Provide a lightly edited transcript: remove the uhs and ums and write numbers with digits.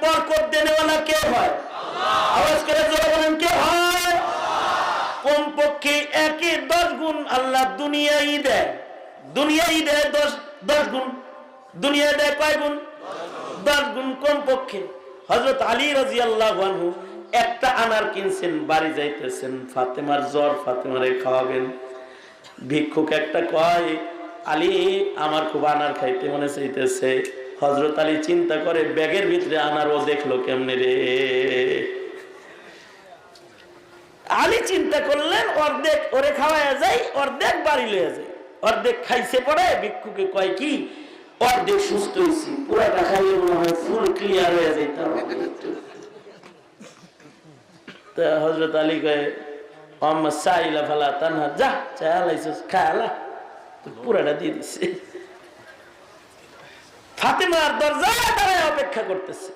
বরকত দেনেওয়ালা কে হয়? আওয়াজ করে জোরে বলেন, কে হয়? কমপক্ষে একে 10 গুণ আল্লাহ দুনিয়ায় দেয়। দুনিয়ায় দেয় 10 গুণ। দুনিয়ায় দেয় কয় গুণ? 10 গুণ কমপক্ষে। হযরত আলী রাদিয়াল্লাহু আনহু একটা আনার কিনছেন, বাড়ি যাইতেছেন, ফাতেমার জ্বর, ফাতেমারে খাওয়াবেন। ভিক্ষুক একটা কয়, আলী আমার খুব আনার খাইতে মনে চাইতেছে। হযরত আলী চিন্তা করে, ব্যাগের ভিতরে আনার ও দেখলো কেমনে রে। আলী চিন্তা করলেন, অর্ধেক ওরে খাওয়ায়া যায়, অর্ধেক বাড়ি লইয়া যায়। অর্ধেক খাইছে পরে ভিক্ষুকে কয় কি, অর্ধেক সুস্থ হয়েছি, পুরাটা খাইলে মনে হয় ফুল ক্লিয়ার হয়ে যেত। হযরত আলী কয়, আম্মা সাইলা ফালা তানহা, যা চা লাইছিস খালা, পুরাটা দিয়ে দিছে। ফাতেমার দরজায় দাঁড়ায় অপেক্ষা করতেছে।